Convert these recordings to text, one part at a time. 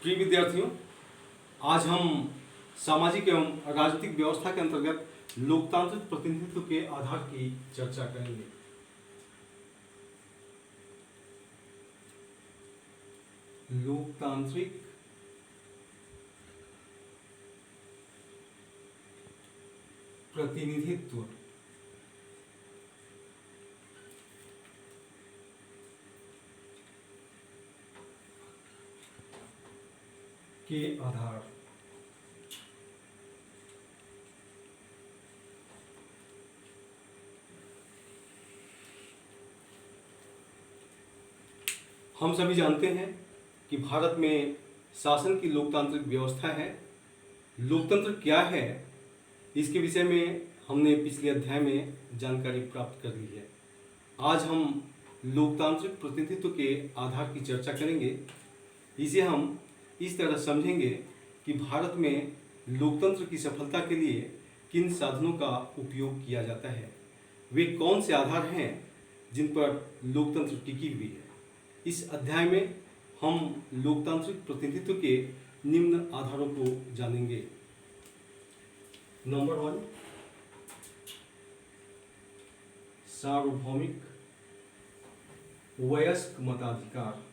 प्रिय विद्यार्थियों, आज हम सामाजिक एवं राजनीतिक व्यवस्था के अंतर्गत लोकतांत्रिक प्रतिनिधित्व के आधार की चर्चा करेंगे। लोकतांत्रिक प्रतिनिधित्व के आधार। हम सभी जानते हैं कि भारत में शासन की लोकतांत्रिक व्यवस्था है। लोकतंत्र क्या है, इसके विषय में हमने पिछले अध्याय में जानकारी प्राप्त कर ली है। आज हम लोकतांत्रिक प्रतिनिधित्व के आधार की चर्चा करेंगे। इसे हम इस तरह समझेंगे कि भारत में लोकतंत्र की सफलता के लिए किन साधनों का उपयोग किया जाता है, वे कौन से आधार हैं जिन पर लोकतंत्र टिकी हुई है। इस अध्याय में हम लोकतांत्रिक प्रतिनिधित्व के निम्न आधारों को जानेंगे। नंबर 1, सार्वभौमिक वयस्क मताधिकार।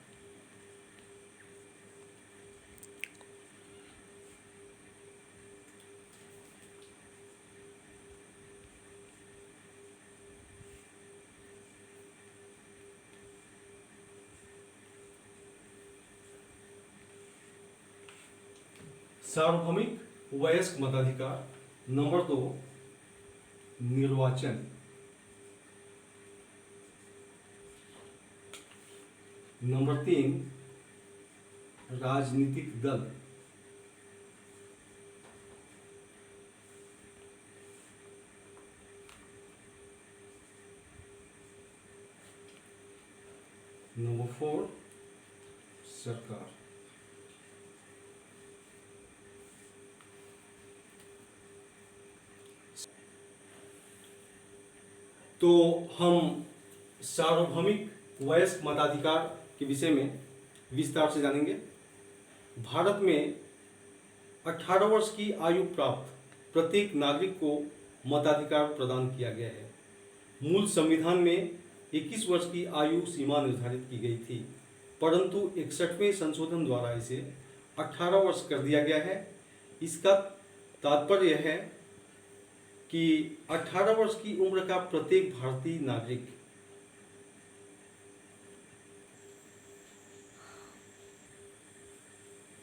सार्वभौमिक वयस्क मताधिकार। नंबर 2, निर्वाचन। नंबर 3, राजनीतिक दल। नंबर 4, सरकार। तो हम सार्वभौमिक वयस्क मताधिकार के विषय में विस्तार से जानेंगे। भारत में 18 वर्ष की आयु प्राप्त प्रत्येक नागरिक को मताधिकार प्रदान किया गया है। मूल संविधान में 21 वर्ष की आयु सीमा निर्धारित की गई थी, परंतु 61वें संशोधन द्वारा इसे 18 वर्ष कर दिया गया है। इसका तात्पर्य यह है कि 18 वर्ष की उम्र का प्रत्येक भारतीय नागरिक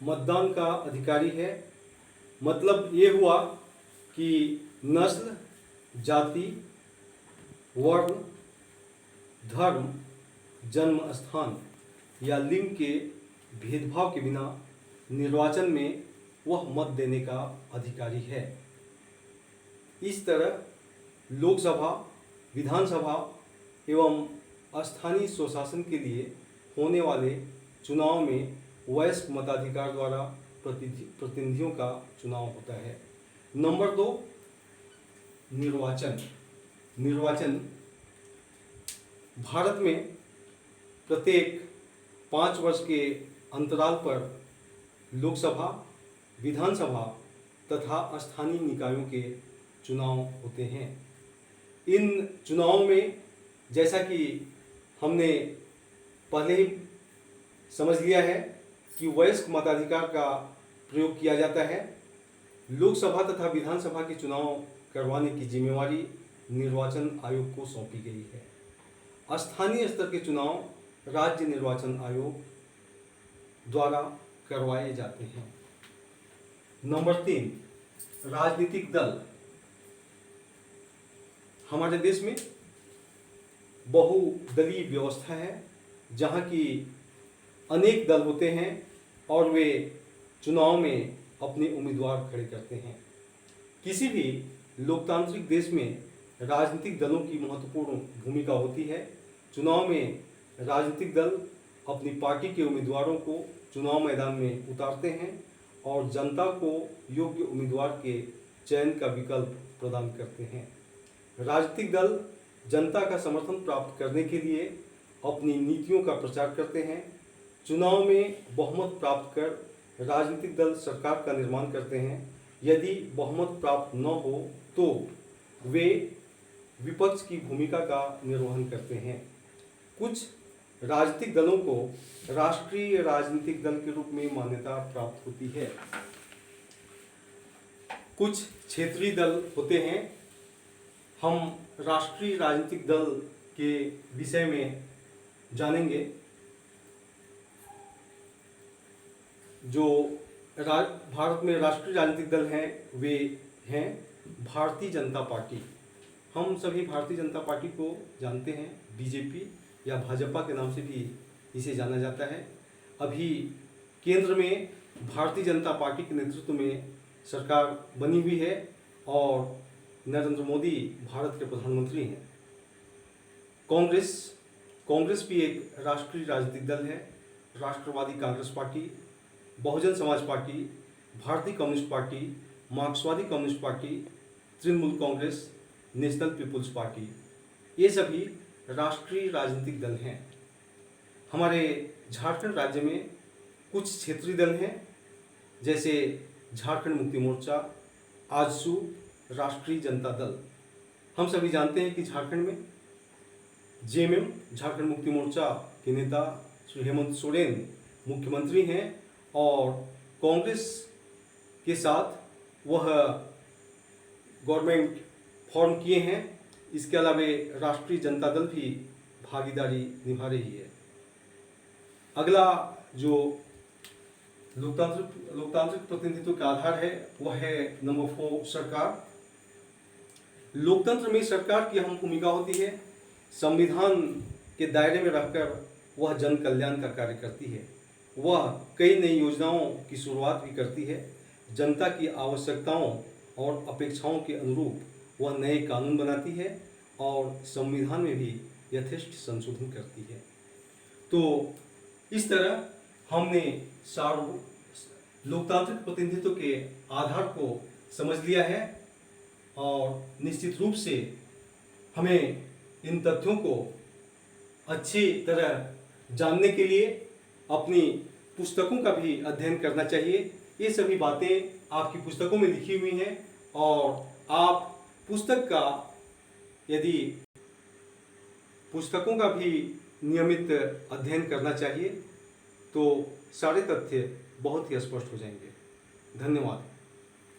मतदान का अधिकारी है। मतलब ये हुआ कि नस्ल, जाति, वर्ण, धर्म, जन्म स्थान या लिंग के भेदभाव के बिना निर्वाचन में वह मत देने का अधिकारी है। इस तरह लोकसभा, विधानसभा एवं स्थानीय स्वशासन के लिए होने वाले चुनाव में वयस्क मताधिकार द्वारा प्रतिनिधियों का चुनाव होता है। नंबर 2, निर्वाचन। निर्वाचन भारत में प्रत्येक 5 वर्ष के अंतराल पर लोकसभा, विधानसभा तथा स्थानीय निकायों के चुनाव होते हैं। इन चुनावों में जैसा कि हमने पहले ही समझ लिया है कि वयस्क मताधिकार का प्रयोग किया जाता है। लोकसभा तथा विधानसभा के चुनाव करवाने की जिम्मेवारी निर्वाचन आयोग को सौंपी गई है। स्थानीय स्तर के चुनाव राज्य निर्वाचन आयोग द्वारा करवाए जाते हैं। नंबर 3, राजनीतिक दल। हमारे देश में बहुदलीय व्यवस्था है, जहाँ की अनेक दल होते हैं और वे चुनाव में अपने उम्मीदवार खड़े करते हैं। किसी भी लोकतांत्रिक देश में राजनीतिक दलों की महत्वपूर्ण भूमिका होती है। चुनाव में राजनीतिक दल अपनी पार्टी के उम्मीदवारों को चुनाव मैदान में उतारते हैं और जनता को योग्य उम्मीदवार के चयन का विकल्प प्रदान करते हैं। राजनीतिक दल जनता का समर्थन प्राप्त करने के लिए अपनी नीतियों का प्रचार करते हैं। चुनाव में बहुमत प्राप्त कर राजनीतिक दल सरकार का निर्माण करते हैं। यदि बहुमत प्राप्त न हो तो वे विपक्ष की भूमिका का निर्वहन करते हैं। कुछ राजनीतिक दलों को राष्ट्रीय राजनीतिक दल के रूप में मान्यता प्राप्त होती है। कुछ क्षेत्रीय दल होते हैं। हम राष्ट्रीय राजनीतिक दल के विषय में जानेंगे। जो भारत में राष्ट्रीय राजनीतिक दल हैं वे हैं भारतीय जनता पार्टी। हम सभी भारतीय जनता पार्टी को जानते हैं, बीजेपी या भाजपा के नाम से भी इसे जाना जाता है। अभी केंद्र में भारतीय जनता पार्टी के नेतृत्व में सरकार बनी हुई है और नरेंद्र मोदी भारत के प्रधानमंत्री हैं। कांग्रेस भी एक राष्ट्रीय राजनीतिक दल है। राष्ट्रवादी कांग्रेस पार्टी, बहुजन Samaj party, Bharatiya communist party, Marxwadi communist party, Trinamool Congress, national people's party, ये सभी राष्ट्रीय राजनीतिक दल हैं। हमारे झारखंड राज्य में कुछ क्षेत्रीय दल हैं, जैसे झारखंड मुक्ति मोर्चा, आजसू, राष्ट्रीय जनता दल। हम सभी जानते हैं कि झारखंड में जेएमएम झारखंड मुक्ति मोर्चा के नेता श्री हेमंत सोरेन मुख्यमंत्री हैं और कांग्रेस के साथ वह गवर्नमेंट फॉर्म किए हैं। इसके अलावा राष्ट्रीय जनता दल भी भागीदारी निभा रही है। अगला जो लोकतांत्रिक प्रतिनिधित्व का आधार है वह है नंबर 4 सरकार। लोकतंत्र में सरकार की अहम भूमिका होती है। संविधान के दायरे में रहकर वह जन कल्याण का कार्य करती है। वह कई नई योजनाओं की शुरुआत भी करती है। जनता की आवश्यकताओं और अपेक्षाओं के अनुरूप वह नए कानून बनाती है और संविधान में भी यथेष्ट संशोधन करती है। तो इस तरह हमने लोकतांत्रिक प्रतिनिधित्व के आधार को समझ लिया है और निश्चित रूप से हमें इन तथ्यों को अच्छी तरह जानने के लिए अपनी पुस्तकों का भी अध्ययन करना चाहिए। ये सभी बातें आपकी पुस्तकों में लिखी हुई हैं और आप पुस्तकों का भी नियमित अध्ययन करना चाहिए तो सारे तथ्य बहुत ही स्पष्ट हो जाएंगे। धन्यवाद।